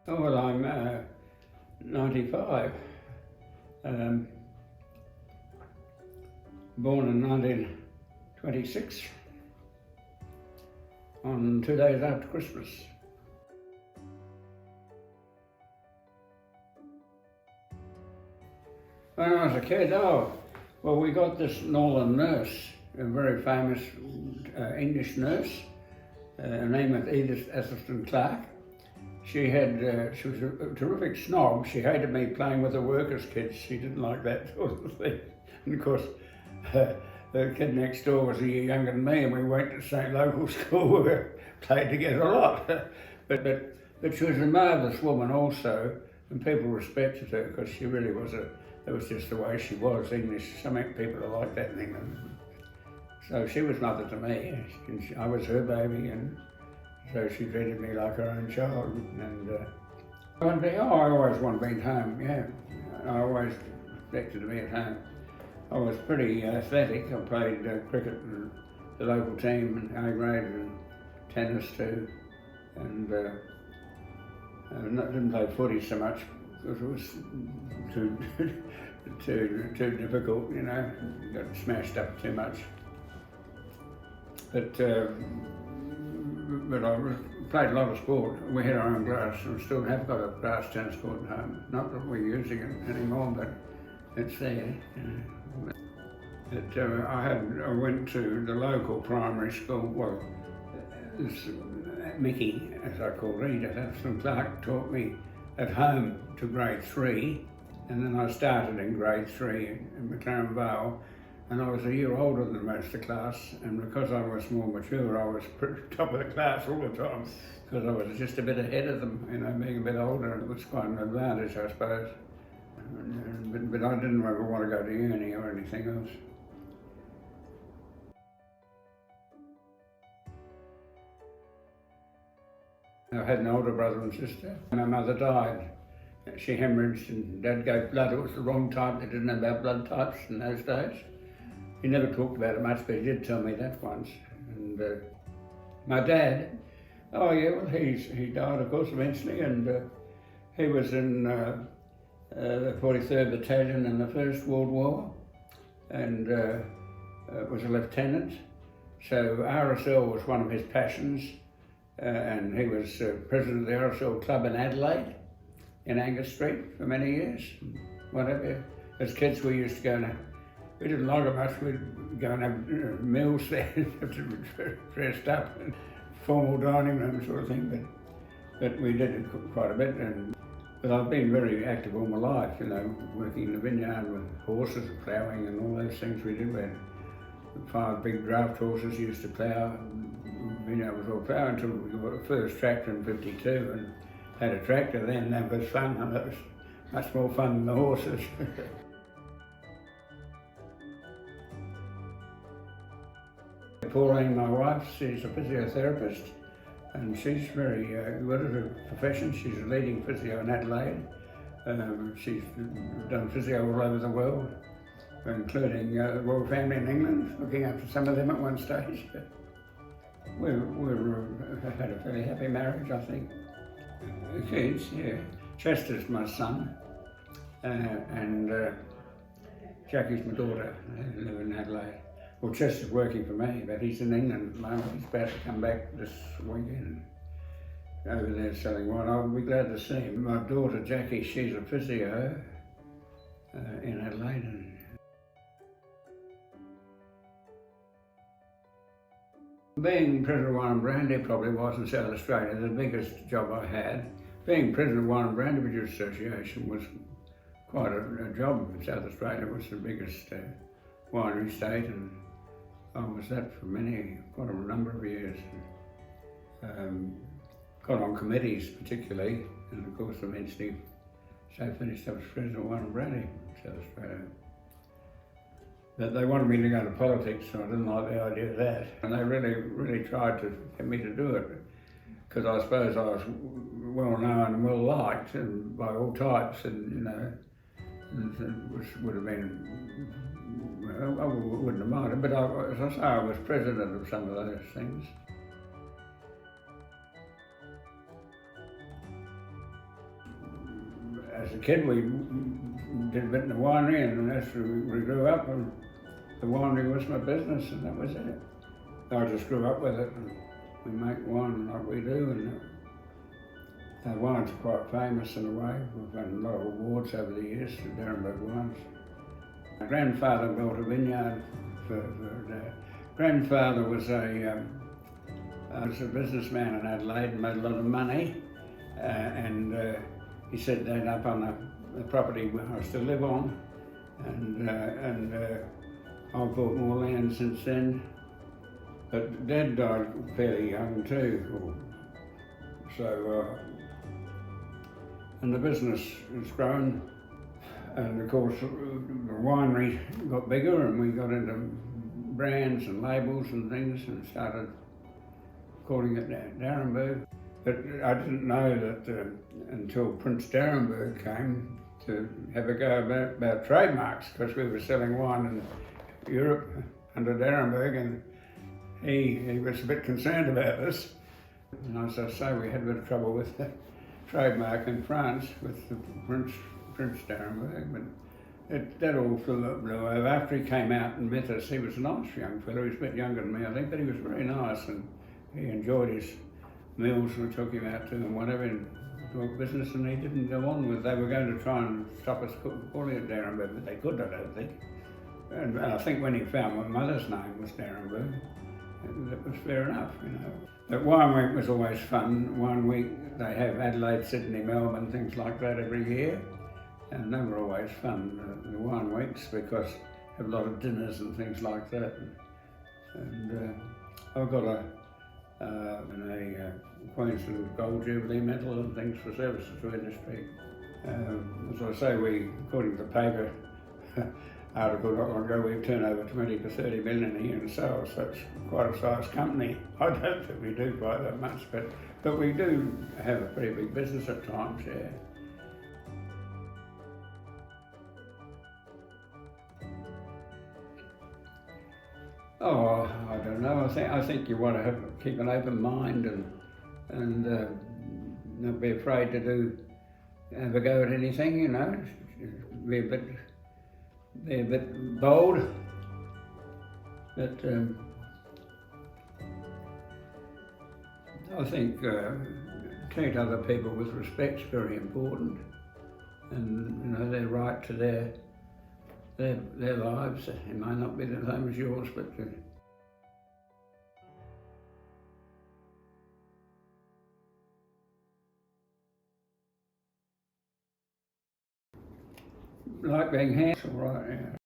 Oh, well, I'm 95. Um, Born in 1926, on 2 days after Christmas. When I was a kid, well, we got this Northern nurse, a very famous English nurse, her name was Edith Atherton Clark. She was a terrific snob. She hated me playing with the workers' kids. She didn't like that sort of thing. And of course, the kid next door was a year younger than me, and we went to the same local school. We played together a lot. But she was a marvellous woman also, and people respected her because she really was that was just the way she was, English. Some people are like that in England. So she was mother to me. I was her baby, and so she treated me like her own child. And I always wanted to be at home, yeah. I always expected to be at home. I was pretty athletic. I played cricket in the local team in A grade and tennis too. And didn't play footy so much because it was too difficult, you know. Got smashed up too much. But I played a lot of sport. We had our own grass, and we still have got a grass tennis court at home. Not that we're using it anymore, but it's there. I went to the local primary school. Well, this Mickey, as I call her, Edith Atherton Clark, taught me at home to grade 3, and then I started in grade 3 in McLaren Vale. And I was a year older than most of the class, and because I was more mature, I was top of the class all the time, because I was just a bit ahead of them, you know, being a bit older. It was quite an advantage, I suppose. But I didn't ever want to go to uni or anything else. I had an older brother and sister. My mother died. She hemorrhaged and Dad gave blood. It was the wrong type. They didn't have our blood types in those days. He never talked about it much, but he did tell me that once. And my dad, oh yeah, well he died of course eventually, and he was in the 43rd Battalion in the First World War, and was a lieutenant. So RSL was one of his passions, and he was president of the RSL club in Adelaide, in Angus Street for many years. Whatever. As kids we used to go and we didn't like it much. We'd go and have meals there, dressed up, and formal dining room sort of thing. But we did it quite a bit. But I've been very active all my life, you know, working in the vineyard with horses, ploughing, and all those things we did. We had 5 big draft horses used to plough. The vineyard was all plough until we got the first tractor in '52 and had a tractor then. That was fun, and it was much more fun than the horses. Pauline, my wife, she's a physiotherapist, and she's very good at her profession. She's a leading physio in Adelaide. She's done physio all over the world, including the royal family in England, looking after some of them at one stage. We had a fairly happy marriage, I think. The kids, yeah. Chester's my son, and Jackie's my daughter. They live in Adelaide. Well, Chester's working for me, but he's in England at the moment. He's about to come back this weekend over there selling wine. I'll be glad to see him. My daughter Jackie, she's a physio in Adelaide. Being president of Wine and Brandy probably was in South Australia the biggest job I had. Being president of Wine and Brandy Producers Association was quite a job in South Australia. It was the biggest winery state, and I was that for quite a number of years. Got on committees particularly, and of course eventually finished up as president of Wine and Brandy in South Australia. But they wanted me to go to politics, so I didn't like the idea of that. And they really tried to get me to do it, because I suppose I was well known and well liked by all types, and you know, which would have been, well, I wouldn't have minded, but as I say, I was president of some of those things. as a kid we did a bit in the winery, and as we grew up, and the winery was my business, and that was it. I just grew up with it, and we make wine like we do, and our wines are quite famous in a way. We've won a lot of awards over the years for Darrenburg wines. My grandfather built a vineyard for Dad. Grandfather was a businessman in Adelaide and made a lot of money, and he set that up on the property where I still live on, and I've bought more land since then. But Dad died fairly young too, so and the business has grown, and of course the winery got bigger, and we got into brands and labels and things, and started calling it Darrenburg. But I didn't know that until Prince Darrenburg came to have a go about trademarks, because we were selling wine in Europe under Darrenburg, and he was a bit concerned about this. And as I say, we had a bit of trouble with the trademark in France with the Prince Darrenburg, but that all blew over. After he came out and met us, he was a nice young fellow. He was a bit younger than me, I think, but he was very nice, and he enjoyed his meals we took him out to and whatever, and talk business, and he didn't go on with. They were going to try and stop us calling it Darrenburg, but they could, I don't think. And I think when he found my mother's name was Darrenburg, that was fair enough, you know. But Wine Week was always fun. Wine Week, they have Adelaide, Sydney, Melbourne, things like that every year, and they were always fun, the Wine Weeks, because they have a lot of dinners and things like that. And I've got a Queensland Gold Jubilee medal and things for services to industry. As I say, according to the paper article not long ago, we turn over 20 to 30 million a year in sales, so it's quite a sized company. I don't think we do quite that much, but we do have a pretty big business at times, yeah. Oh, I don't know. I think you want to keep an open mind and not be afraid to have a go at anything, you know. Be a bit bold, but I think treat other people with respect is very important, and you know, their right to their lives. It may not be the same as yours, but like being handsome, right? Yeah.